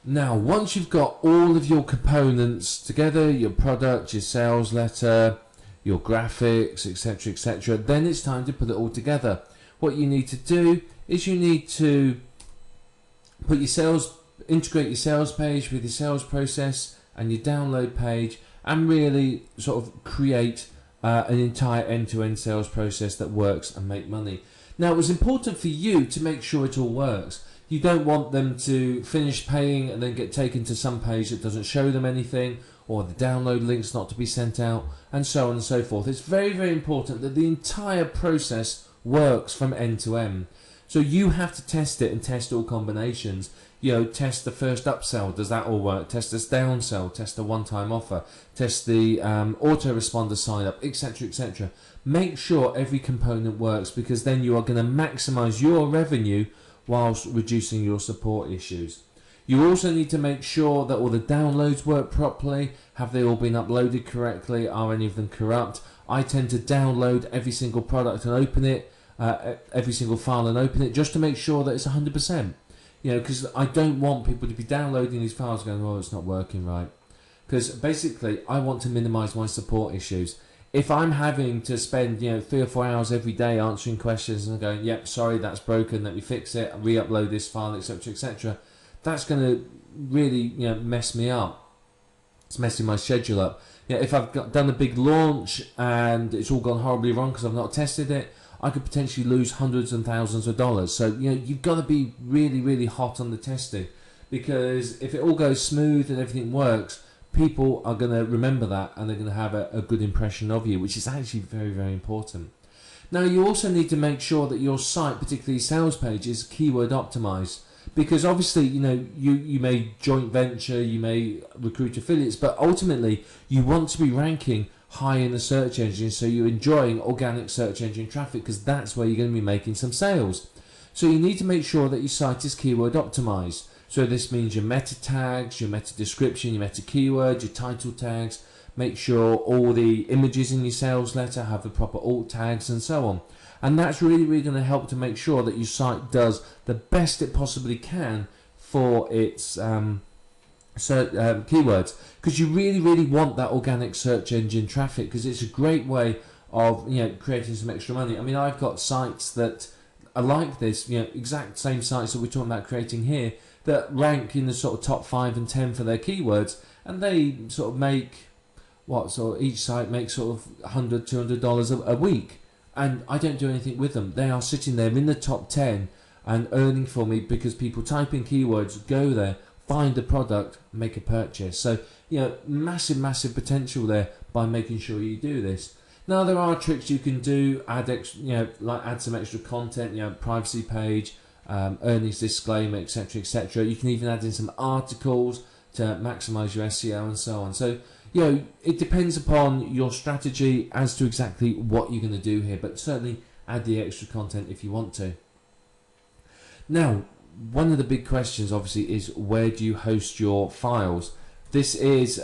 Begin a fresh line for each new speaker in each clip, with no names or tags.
Now, once you've got all of your components together, your product, your sales letter, your graphics, etc., then it's time to put it all together. What you need to do is you need to integrate your sales page with your sales process and your download page, and really sort of create an entire end-to-end sales process that works and make money. Now, it was important for you to make sure it all works. You don't want them to finish paying and then get taken to some page that doesn't show them anything, or the download links not to be sent out, and so on and so forth. It's very, very important that the entire process works from end to end. So you have to test it and test all combinations. You know, test the first upsell, does that all work? Test this downsell, test the one-time offer, test the autoresponder sign-up, etc. Make sure every component works, because then you are going to maximize your revenue whilst reducing your support issues. You also need to make sure that all the downloads work properly. Have they all been uploaded correctly? Are any of them corrupt? I tend to download every single product and open it, every single file and open it, just to make sure that it's 100%. You know, because I don't want people to be downloading these files going, oh, it's not working right. Because basically, I want to minimize my support issues. If I'm having to spend, 3 or 4 hours every day answering questions and going, yep, sorry, that's broken, let me fix it, re-upload this file, etc., that's going to really, mess me up. It's messing my schedule up. If I've done a big launch and it's all gone horribly wrong because I've not tested it, I could potentially lose hundreds and thousands of dollars. So, you've got to be really, really hot on the testing, because if it all goes smooth and everything works, people are going to remember that and they're going to have a good impression of you, which is actually very, very important. Now, you also need to make sure that your site, particularly sales page, is keyword optimized, because obviously, you may joint venture, you may recruit affiliates, but ultimately you want to be ranking high in the search engine, so you're enjoying organic search engine traffic, because that's where you're going to be making some sales. So you need to make sure that your site is keyword optimized. So this means your meta tags, your meta description, your meta keyword, your title tags. Make sure all the images in your sales letter have the proper alt tags and so on. And that's really, really going to help to make sure that your site does the best it possibly can for its keywords, because you really, really want that organic search engine traffic, because it's a great way of creating some extra money. I mean, I've got sites that are like this, exact same sites that we're talking about creating here, that rank in the sort of top 5 and 10 for their keywords, and they sort of make each site makes sort of $100, $200 a week, and I don't do anything with them. They are sitting there in the top 10 and earning for me, because people type in keywords, go there, find the product, make a purchase. So, massive potential there by making sure you do this. Now, there are tricks you can do, add some extra content, privacy page, earnings disclaimer, etc. You can even add in some articles to maximize your SEO and so on. So, it depends upon your strategy as to exactly what you're going to do here, but certainly add the extra content if you want to. Now, one of the big questions obviously is, where do you host your files? This is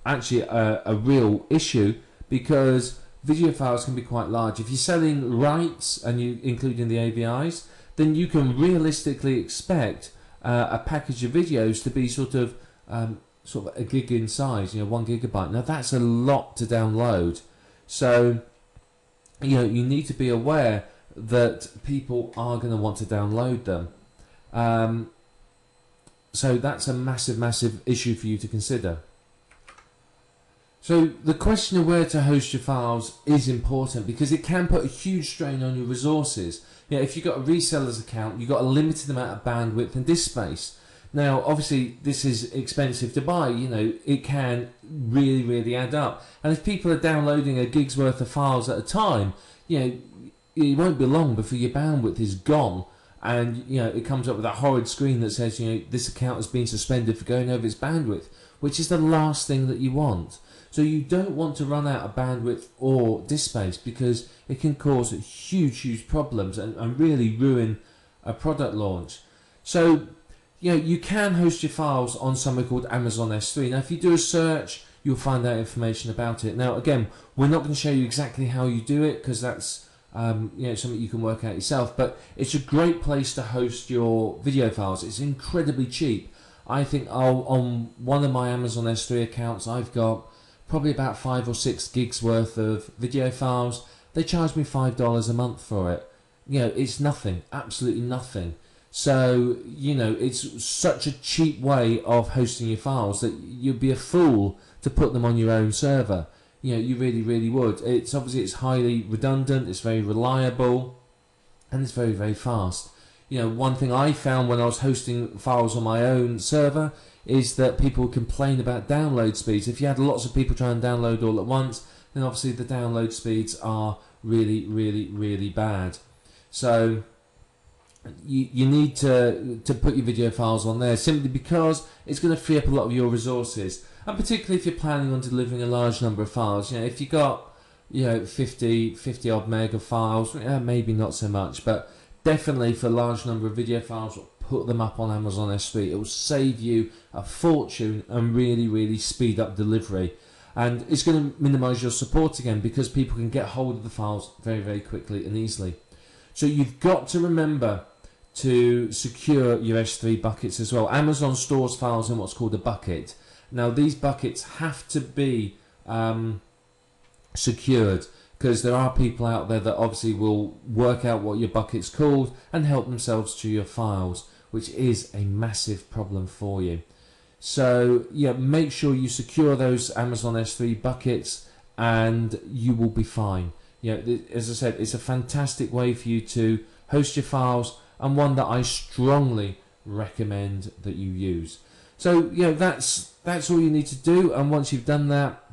actually a real issue, because video files can be quite large. If you're selling rights and you including the AVIs, then you can realistically expect a package of videos to be sort of a gig in size, 1 gigabyte. Now, that's a lot to download. So, you need to be aware that people are going to want to download them. So that's a massive issue for you to consider. So the question of where to host your files is important, because it can put a huge strain on your resources. If you've got a reseller's account, you've got a limited amount of bandwidth and disk space. Now, obviously, this is expensive to buy. It can really add up. And if people are downloading a gig's worth of files at a time, it won't be long before your bandwidth is gone. And it comes up with that horrid screen that says, this account has been suspended for going over its bandwidth, which is the last thing that you want. So you don't want to run out of bandwidth or disk space, because it can cause huge problems and really ruin a product launch. So you can host your files on somewhere called Amazon S3. Now, if you do a search, you'll find out information about it. Now, again, we're not going to show you exactly how you do it, because that's something you can work out yourself, but it's a great place to host your video files. It's incredibly cheap. I think on one of my Amazon S3 accounts, I've got probably about 5 or 6 gigs worth of video files. They charge me $5 a month for it. You know, it's nothing, absolutely nothing. So, you know, it's such a cheap way of hosting your files that you'd be a fool to put them on your own server. You know, you really, really would. It's obviously, it's highly redundant, it's very reliable, and it's very, very fast. You know, one thing I found when I was hosting files on my own server is that people complain about download speeds. If you had lots of people trying to download all at once, then obviously the download speeds are really, really, really bad. So you need to put your video files on there simply because it's going to free up a lot of your resources, and particularly if you're planning on delivering a large number of files. You know, if you got 50 odd meg of files, maybe not so much, but definitely for a large number of video files, put them up on Amazon S3. It will save you a fortune and really, really speed up delivery. And it's going to minimize your support again because people can get hold of the files very, very quickly and easily. So you've got to remember to secure your S3 buckets as well. Amazon stores files in what's called a bucket. Now these buckets have to be secured, because there are people out there that obviously will work out what your bucket's called and help themselves to your files, which is a massive problem for you. So yeah, make sure you secure those Amazon S3 buckets and you will be fine. You know, as I said, it's a fantastic way for you to host your files, and one that I strongly recommend that you use. So you know, that's all you need to do, and once you've done that,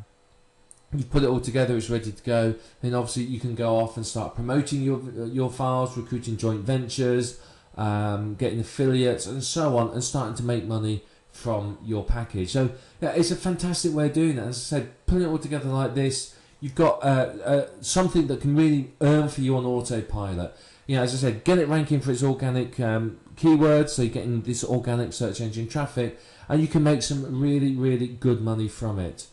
you've put it all together, it's ready to go, then obviously you can go off and start promoting your files, recruiting joint ventures, getting affiliates and so on, and starting to make money from your package. So yeah, it's a fantastic way of doing that. As I said, putting it all together like this, you've got something that can really earn for you on autopilot. You know, as I said, get it ranking for its organic keywords, so you're getting this organic search engine traffic, and you can make some really, really good money from it.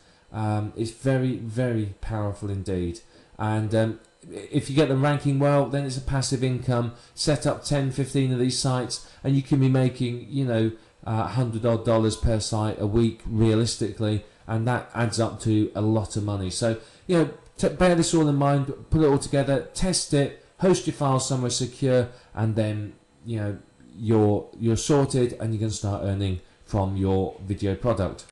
It's very, very powerful indeed. And if you get them ranking well, then it's a passive income. Set up 10, 15 of these sites, and you can be making, you know, $100 odd per site a week realistically, and that adds up to a lot of money. So, you know, bear this all in mind, put it all together, test it, host your files somewhere secure, and then, you know, you're sorted and you can start earning from your video product.